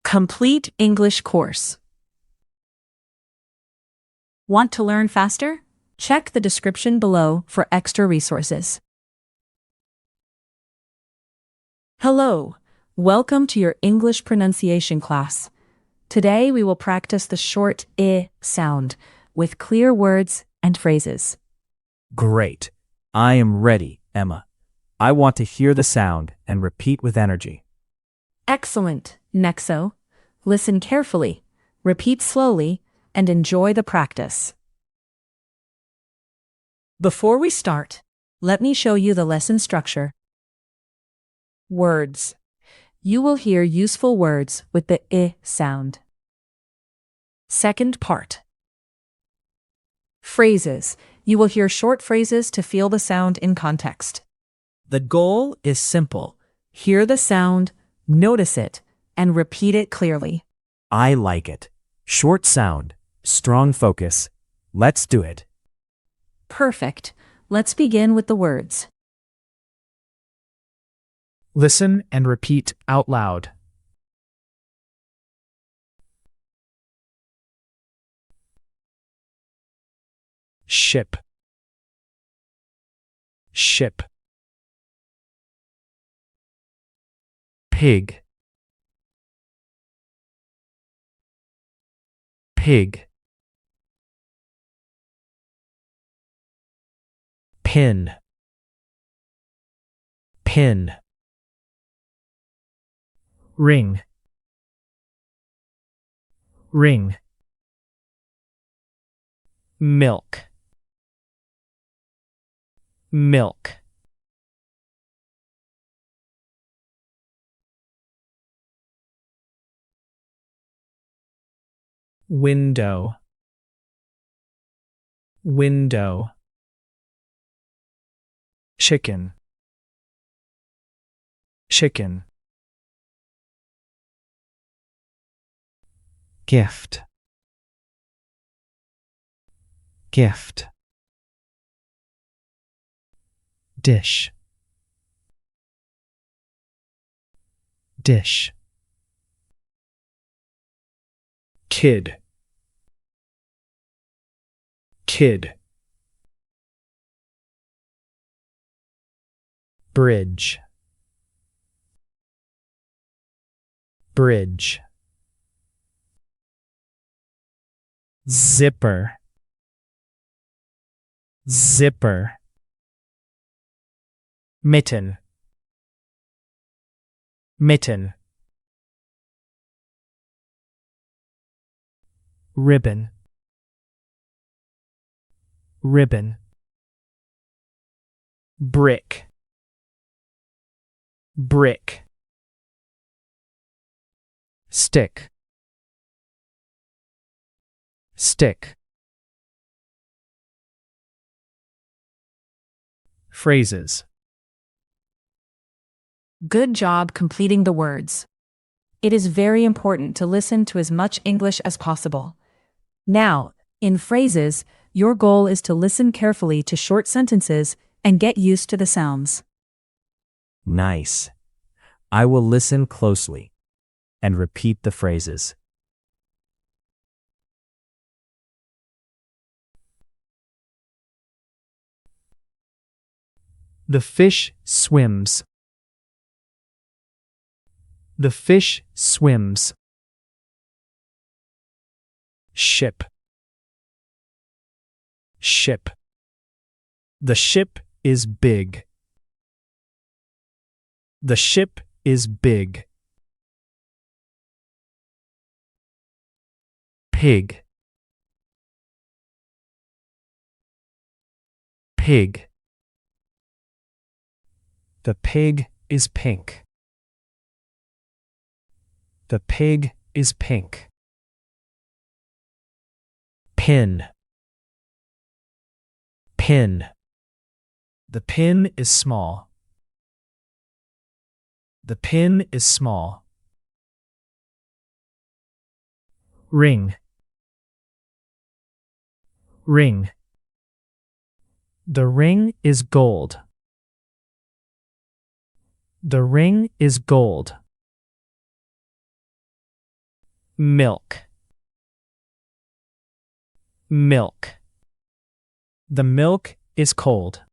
Complete English course. Want to learn faster? Check the description below for extra resources. Hello, welcome to your English pronunciation class. Today we will practice the short I sound with clear words and phrases. Great. I am ready, Emma. I want to hear the sound and repeat with energy. Excellent, Nexo. Listen carefully, repeat slowly, and enjoy the practice. Before we start, let me show you the lesson structure. Words. You will hear useful words with the I sound. Second part. Phrases. You will hear short phrases to feel the sound in context. The goal is simple. Hear the sound, notice it, and repeat it clearly. I like it. Short sound, strong focus. Let's do it. Perfect. Let's begin with the words. Listen and repeat out loud. Ship. Ship. Pig. Pig. Pin. Pin. Ring. Ring. Milk. Milk. Window. Window. Chicken. Chicken. Gift. Gift. Dish. Dish. Kid. Kid. Bridge. Bridge. Zipper. Zipper. Mitten. Mitten. Ribbon. Ribbon. Brick. Brick. Stick. Stick. Phrases. Good job completing the words. It is very important to listen to as much English as possible. Now, in phrases, your goal is to listen carefully to short sentences and get used to the sounds. Nice. I will listen closely and repeat the phrases. The fish swims. The fish swims. Ship. Ship. The ship is big. The ship is big. Pig. Pig. The pig is pink. The pig is pink. Pin. Pin. The pin is small. The pin is small. Ring. Ring. The ring is gold. The ring is gold. milk, milk. The milk is cold.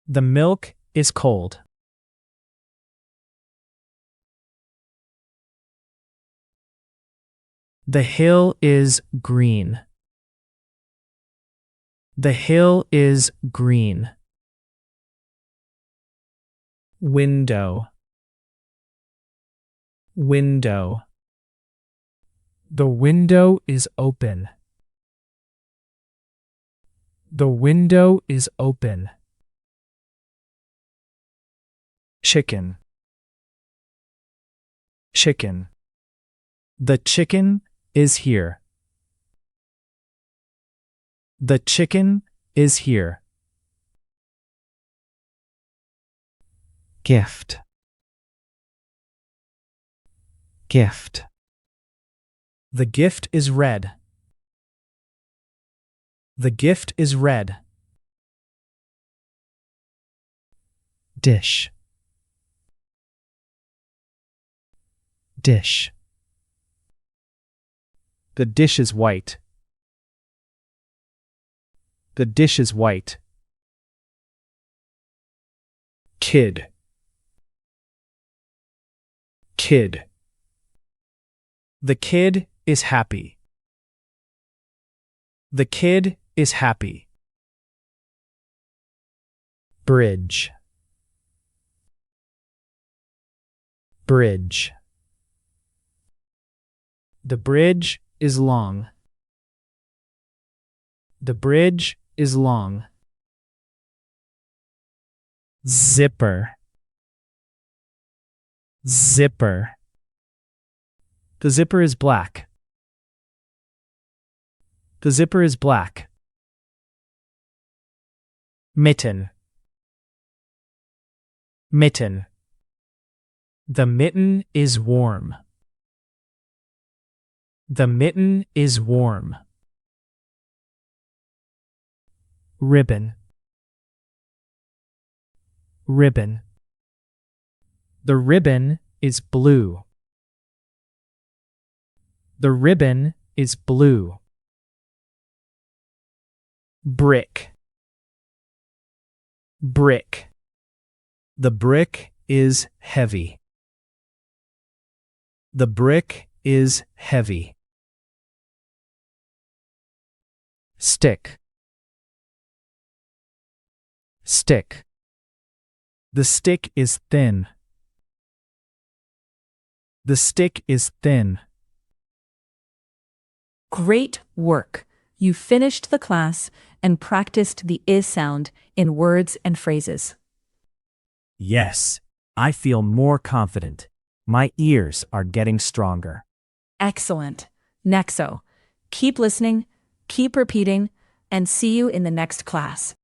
The milk is cold. The hill is green. The hill is green. Window, window. The window is open. The window is open. Chicken, chicken. The chicken is here. The chicken is here. Gift, gift. The gift is red. The gift is red. Dish, dish. The dish is white. The dish is white. Kid, kid. The kid is happy. The kid is happy. Bridge, bridge. The bridge is long. The bridge is long. Zipper, zipper. The zipper is black. The zipper is black. Mitten, mitten. The mitten is warm. The mitten is warm. Ribbon, ribbon. The ribbon is blue. The ribbon is blue. Brick, brick. The brick is heavy. The brick is heavy. Stick, stick. The stick is thin. The stick is thin. Great work! You finished the class and practiced the is sound in words and phrases. Yes, I feel more confident. My ears are getting stronger. Excellent. Nexo. Keep listening, keep repeating, and see you in the next class.